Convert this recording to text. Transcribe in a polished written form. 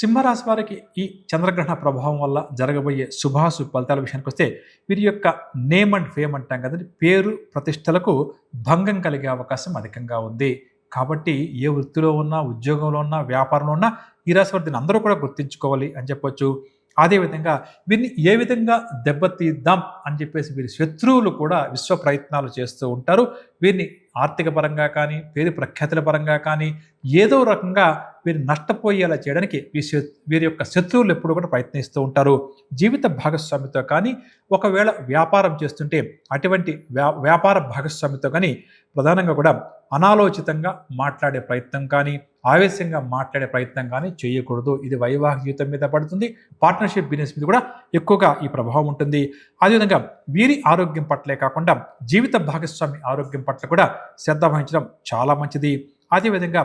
సింహరాశి వారికి ఈ చంద్రగ్రహణ ప్రభావం వల్ల జరగబోయే శుభాశుభ ఫలితాల విషయానికి వస్తే వీరి యొక్క నేమ్ అండ్ ఫేమ్ అంటాం కదండి, పేరు ప్రతిష్టలకు భంగం కలిగే అవకాశం అధికంగా ఉంది. కాబట్టి ఏ వృత్తిలో ఉన్నా, ఉద్యోగంలో ఉన్నా, వ్యాపారంలో ఉన్నా ఈ రాశి వారు దీన్ని అందరూ కూడా గుర్తించుకోవాలి అని చెప్పొచ్చు. అదేవిధంగా వీరిని ఏ విధంగా దెబ్బతీద్దాం అని చెప్పేసి వీరి శత్రువులు కూడా విశ్వ ప్రయత్నాలు చేస్తూ ఉంటారు. వీరిని ఆర్థిక పరంగా కానీ, పేరు ప్రఖ్యాతుల పరంగా కానీ ఏదో రకంగా వీరు నష్టపోయేలా చేయడానికి వీరి యొక్క శత్రువులు ఎప్పుడు కూడా ప్రయత్నిస్తూ ఉంటారు. జీవిత భాగస్వామితో కానీ, ఒకవేళ వ్యాపారం చేస్తుంటే అటువంటి వ్యాపార భాగస్వామితో కానీ ప్రధానంగా కూడా అనాలోచితంగా మాట్లాడే ప్రయత్నం కానీ, ఆవేశంగా మాట్లాడే ప్రయత్నం కానీ చేయకూడదు. ఇది వైవాహిక జీవితం మీద పడుతుంది. పార్ట్నర్షిప్ బిజినెస్ మీద కూడా ఎక్కువగా ఈ ప్రభావం ఉంటుంది. అదేవిధంగా వీరి ఆరోగ్యం పట్లే కాకుండా జీవిత భాగస్వామి ఆరోగ్యం పట్ల కూడా శ్రద్ధ వహించడం చాలా మంచిది. అదేవిధంగా